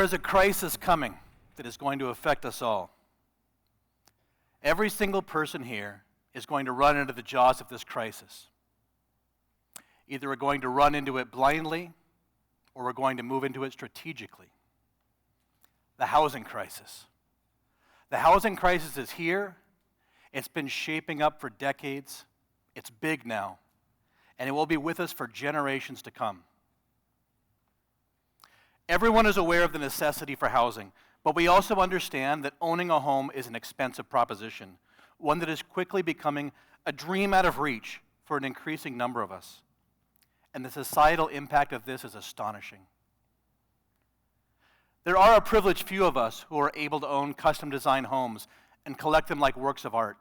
is a crisis coming that is going to affect us all. Every single person here is going to run into the jaws of this crisis. Either we're going to run into it blindly, or we're going to move into it strategically. The housing crisis. The housing crisis is here. It's been shaping up for decades. It's big now, and it will be with us for generations to come. Everyone is aware of the necessity for housing, but we also understand that owning a home is an expensive proposition, one that is quickly becoming a dream out of reach for an increasing number of us. And the societal impact of this is astonishing. There are a privileged few of us who are able to own custom-designed homes and collect them like works of art.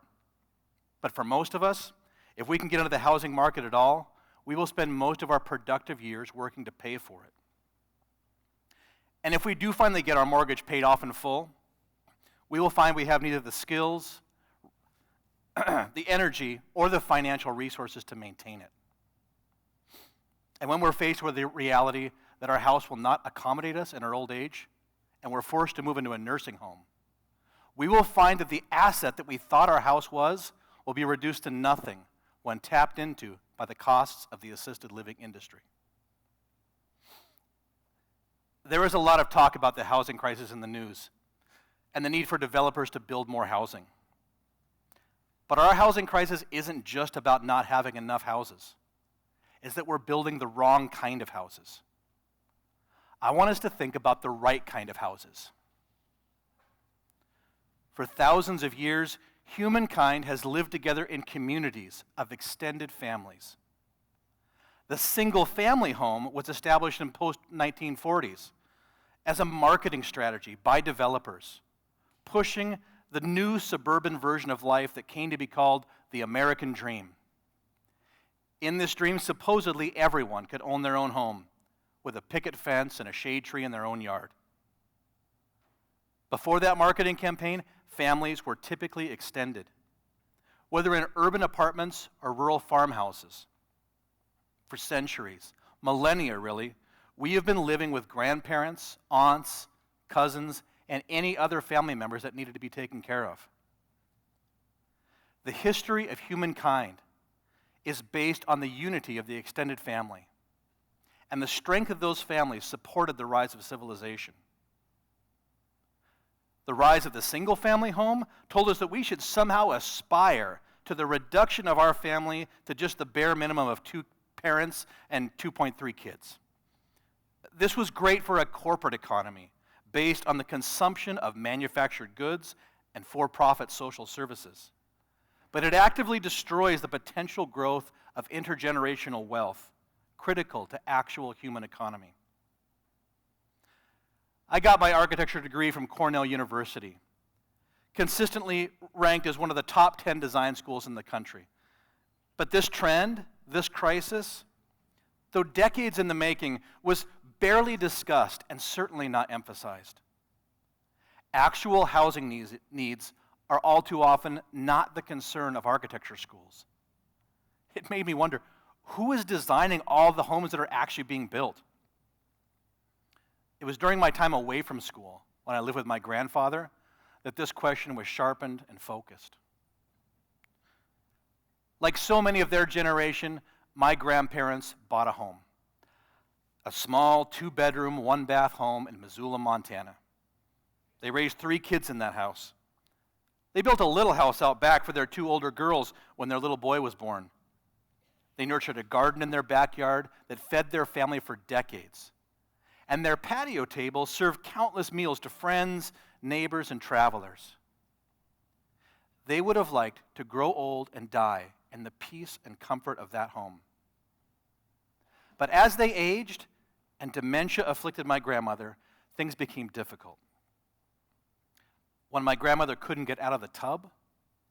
But for most of us, if we can get into the housing market at all, we will spend most of our productive years working to pay for it. And if we do finally get our mortgage paid off in full, we will find we have neither the skills, the energy, or the financial resources to maintain it. And when we're faced with the reality that our house will not accommodate us in our old age, and we're forced to move into a nursing home, we will find that the asset that we thought our house was will be reduced to nothing when tapped into by the costs of the assisted living industry. There is a lot of talk about the housing crisis in the news and the need for developers to build more housing. But our housing crisis isn't just about not having enough houses. It's that we're building the wrong kind of houses. I want us to think about the right kind of houses. For thousands of years, humankind has lived together in communities of extended families. The single-family home was established in post-1940s as a marketing strategy by developers, pushing the new suburban version of life that came to be called the American dream. In this dream, supposedly everyone could own their own home with a picket fence and a shade tree in their own yard. Before that marketing campaign, families were typically extended, whether in urban apartments or rural farmhouses. For centuries, millennia really, we have been living with grandparents, aunts, cousins, and any other family members that needed to be taken care of. The history of humankind is based on the unity of the extended family, and the strength of those families supported the rise of civilization. The rise of the single-family home told us that we should somehow aspire to the reduction of our family to just the bare minimum of 2 parents and 2.3 kids. This was great for a corporate economy based on the consumption of manufactured goods and for-profit social services. But it actively destroys the potential growth of intergenerational wealth, critical to actual human economy. I got my architecture degree from Cornell University, consistently ranked as one of the top 10 design schools in the country. But this trend, this crisis, though decades in the making, was barely discussed and certainly not emphasized. Actual housing needs are all too often not the concern of architecture schools. It made me wonder, who is designing all the homes that are actually being built? It was during my time away from school, when I lived with my grandfather, that this question was sharpened and focused. Like so many of their generation, my grandparents bought a home. A small 2-bedroom, 1-bath home in Missoula, Montana. They raised 3 kids in that house. They built a little house out back for their 2 older girls when their little boy was born. They nurtured a garden in their backyard that fed their family for decades. And their patio table served countless meals to friends, neighbors, and travelers. They would have liked to grow old and die in the peace and comfort of that home. But as they aged and dementia afflicted my grandmother, things became difficult. When my grandmother couldn't get out of the tub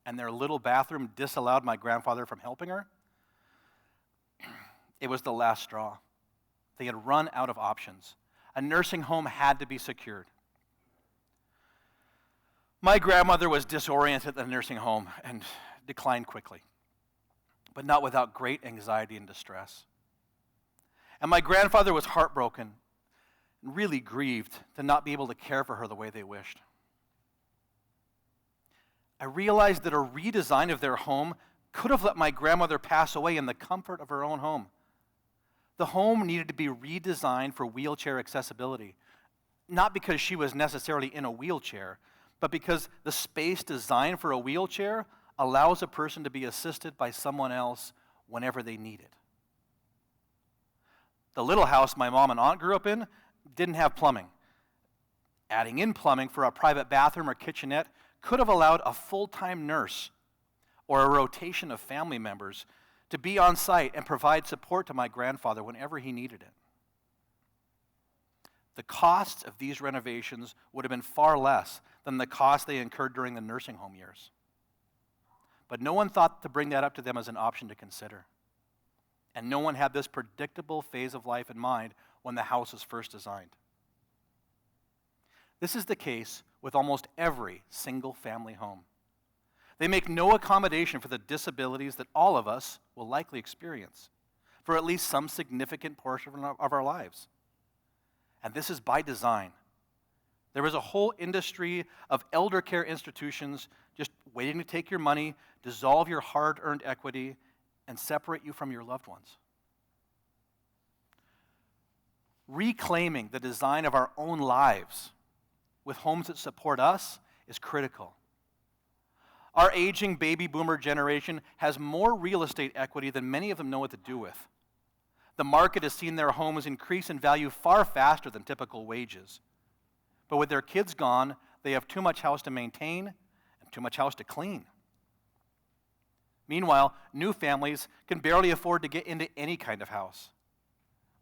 and their little bathroom disallowed my grandfather from helping her, it was the last straw. They had run out of options. A nursing home had to be secured. My grandmother was disoriented at the nursing home and declined quickly, but not without great anxiety and distress. And my grandfather was heartbroken and really grieved to not be able to care for her the way they wished. I realized that a redesign of their home could have let my grandmother pass away in the comfort of her own home. The home needed to be redesigned for wheelchair accessibility, not because she was necessarily in a wheelchair, but because the space designed for a wheelchair allows a person to be assisted by someone else whenever they need it. The little house my mom and aunt grew up in didn't have plumbing. Adding in plumbing for a private bathroom or kitchenette could have allowed a full-time nurse or a rotation of family members to be on site and provide support to my grandfather whenever he needed it. The costs of these renovations would have been far less than the costs they incurred during the nursing home years. But no one thought to bring that up to them as an option to consider. And no one had this predictable phase of life in mind when the house was first designed. This is the case with almost every single family home. They make no accommodation for the disabilities that all of us will likely experience for at least some significant portion of our lives. And this is by design. There is a whole industry of elder care institutions just waiting to take your money, dissolve your hard-earned equity, and separate you from your loved ones. Reclaiming the design of our own lives with homes that support us is critical. Our aging baby boomer generation has more real estate equity than many of them know what to do with. The market has seen their homes increase in value far faster than typical wages. But with their kids gone, they have too much house to maintain and too much house to clean. Meanwhile, new families can barely afford to get into any kind of house.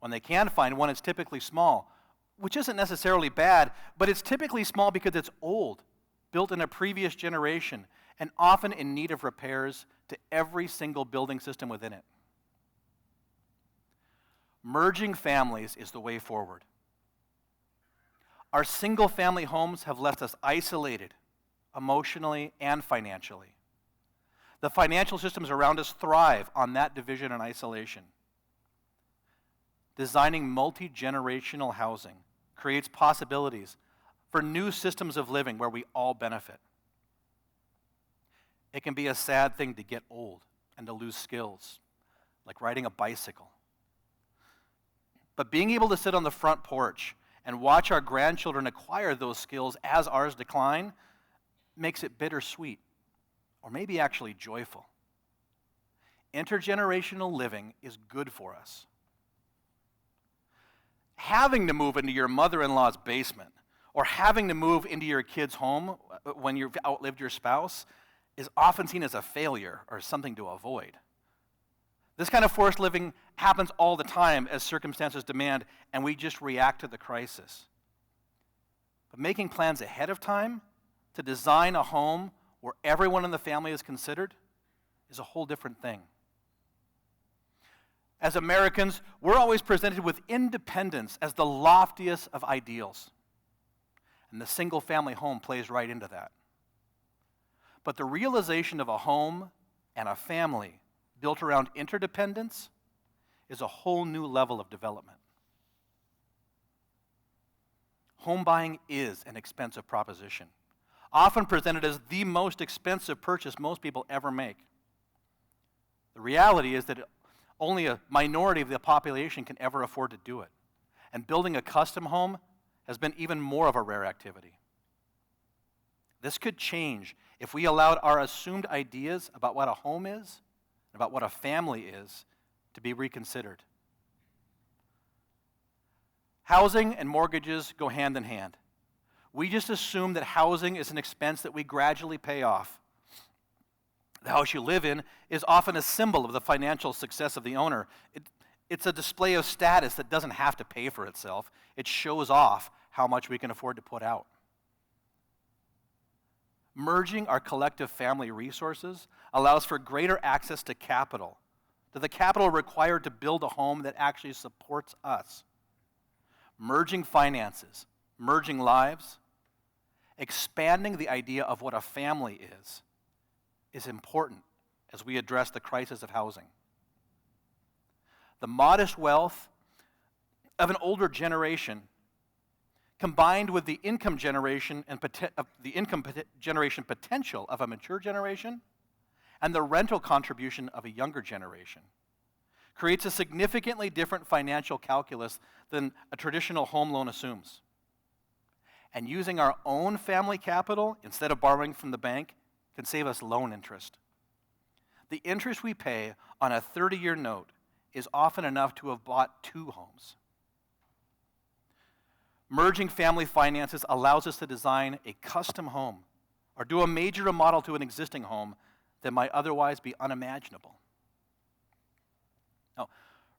When they can find one, it's typically small, which isn't necessarily bad, but it's typically small because it's old, built in a previous generation, and often in need of repairs to every single building system within it. Merging families is the way forward. Our single-family homes have left us isolated, emotionally and financially. The financial systems around us thrive on that division and isolation. Designing multi-generational housing creates possibilities for new systems of living where we all benefit. It can be a sad thing to get old and to lose skills, like riding a bicycle. But being able to sit on the front porch and watch our grandchildren acquire those skills as ours decline makes it bittersweet, or maybe actually joyful. Intergenerational living is good for us. Having to move into your mother-in-law's basement or having to move into your kid's home when you've outlived your spouse is often seen as a failure or something to avoid. This kind of forced living happens all the time as circumstances demand, and we just react to the crisis. But making plans ahead of time to design a home where everyone in the family is considered is a whole different thing. As Americans, we're always presented with independence as the loftiest of ideals. And the single-family home plays right into that. But the realization of a home and a family built around interdependence is a whole new level of development. Home buying is an expensive proposition, often presented as the most expensive purchase most people ever make. The reality is that only a minority of the population can ever afford to do it. And building a custom home has been even more of a rare activity. This could change if we allowed our assumed ideas about what a home is, and about what a family is, to be reconsidered. Housing and mortgages go hand in hand. We just assume that housing is an expense that we gradually pay off. The house you live in is often a symbol of the financial success of the owner. It's a display of status that doesn't have to pay for itself. It shows off how much we can afford to put out. Merging our collective family resources allows for greater access to capital, to the capital required to build a home that actually supports us. Merging finances, merging lives, expanding the idea of what a family is important as we address the crisis of housing. The modest wealth of an older generation combined with the income generation and generation potential of a mature generation and the rental contribution of a younger generation, creates a significantly different financial calculus than a traditional home loan assumes. And using our own family capital instead of borrowing from the bank can save us loan interest. The interest we pay on a 30-year note is often enough to have bought 2 homes. Merging family finances allows us to design a custom home or do a major remodel to an existing home that might otherwise be unimaginable. Now,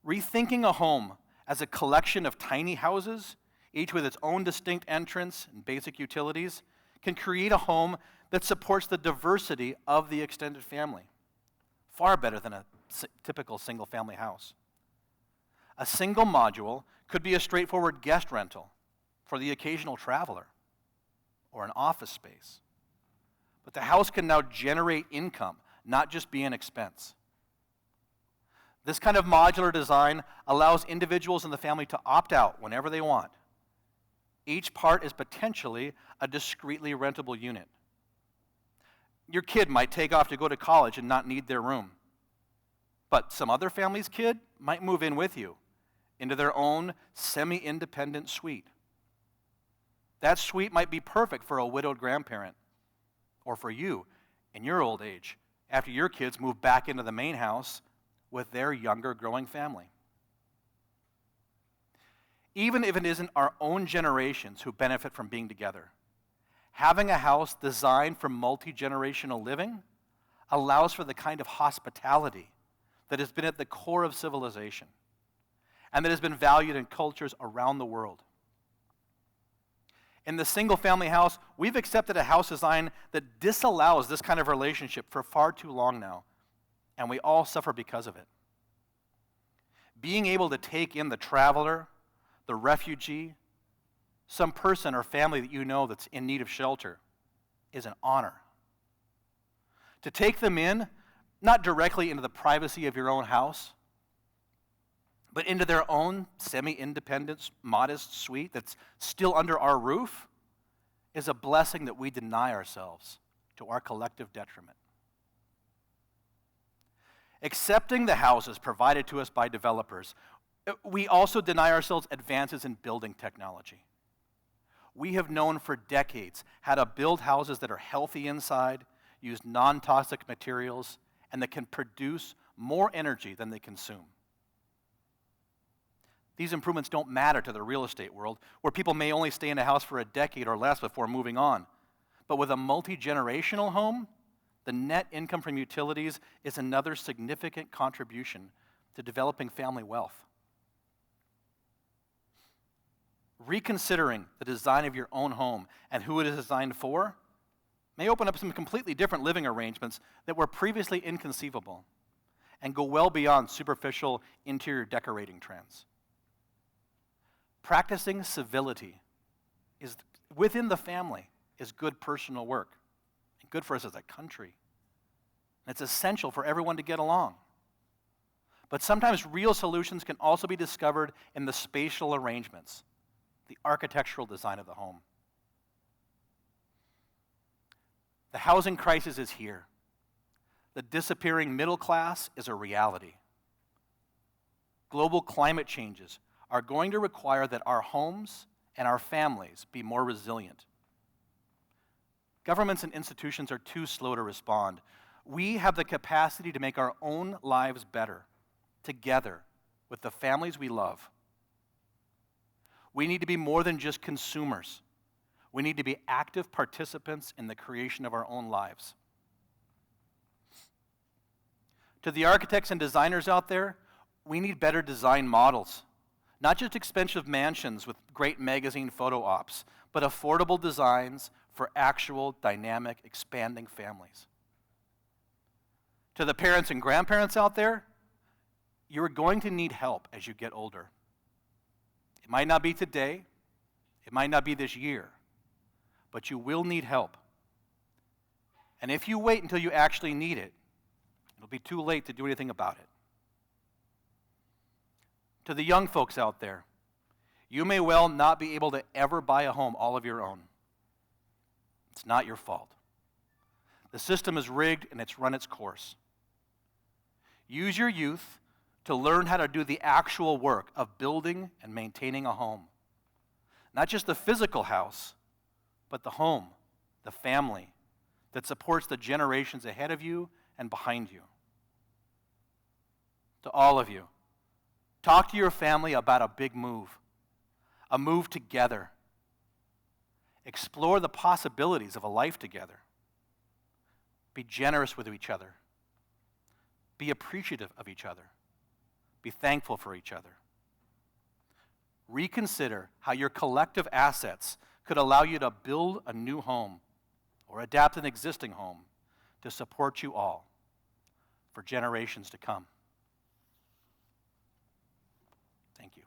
rethinking a home as a collection of tiny houses, each with its own distinct entrance and basic utilities, can create a home that supports the diversity of the extended family, far better than a typical single-family house. A single module could be a straightforward guest rental for the occasional traveler or an office space. But the house can now generate income, not just be an expense. This kind of modular design allows individuals in the family to opt out whenever they want. Each part is potentially a discretely rentable unit. Your kid might take off to go to college and not need their room. But some other family's kid might move in with you into their own semi-independent suite. That suite might be perfect for a widowed grandparent or for you in your old age after your kids move back into the main house with their younger growing family. Even if it isn't our own generations who benefit from being together, having a house designed for multi-generational living allows for the kind of hospitality that has been at the core of civilization and that has been valued in cultures around the world. In the single-family house, we've accepted a house design that disallows this kind of relationship for far too long now, and we all suffer because of it. Being able to take in the traveler, the refugee, some person or family that you know that's in need of shelter is an honor. To take them in, not directly into the privacy of your own house, but into their own semi-independent, modest suite that's still under our roof, is a blessing that we deny ourselves to our collective detriment. Accepting the houses provided to us by developers, we also deny ourselves advances in building technology. We have known for decades how to build houses that are healthy inside, use non-toxic materials, and that can produce more energy than they consume. These improvements don't matter to the real estate world, where people may only stay in a house for a decade or less before moving on. But with a multi-generational home, the net income from utilities is another significant contribution to developing family wealth. Reconsidering the design of your own home and who it is designed for may open up some completely different living arrangements that were previously inconceivable and go well beyond superficial interior decorating trends. Practicing civility within the family is good personal work and good for us as a country. And it's essential for everyone to get along. But sometimes real solutions can also be discovered in the spatial arrangements, the architectural design of the home. The housing crisis is here. The disappearing middle class is a reality. Global climate changes are going to require that our homes and our families be more resilient. Governments and institutions are too slow to respond. We have the capacity to make our own lives better, together with the families we love. We need to be more than just consumers. We need to be active participants in the creation of our own lives. To the architects and designers out there, we need better design models. Not just expensive mansions with great magazine photo ops, but affordable designs for actual, dynamic, expanding families. To the parents and grandparents out there, you're going to need help as you get older. It might not be today, it might not be this year, but you will need help. And if you wait until you actually need it, it'll be too late to do anything about it. To the young folks out there, You may well not be able to ever buy a home all of your own. It's not your fault. The system is rigged and it's run its course. Use your youth to learn how to do the actual work of building and maintaining a home. Not just the physical house, but the home, the family that supports the generations ahead of you and behind you. To all of you, talk to your family about a big move, a move together. Explore the possibilities of a life together. Be generous with each other. Be appreciative of each other. Be thankful for each other. Reconsider how your collective assets could allow you to build a new home or adapt an existing home to support you all for generations to come. Thank you.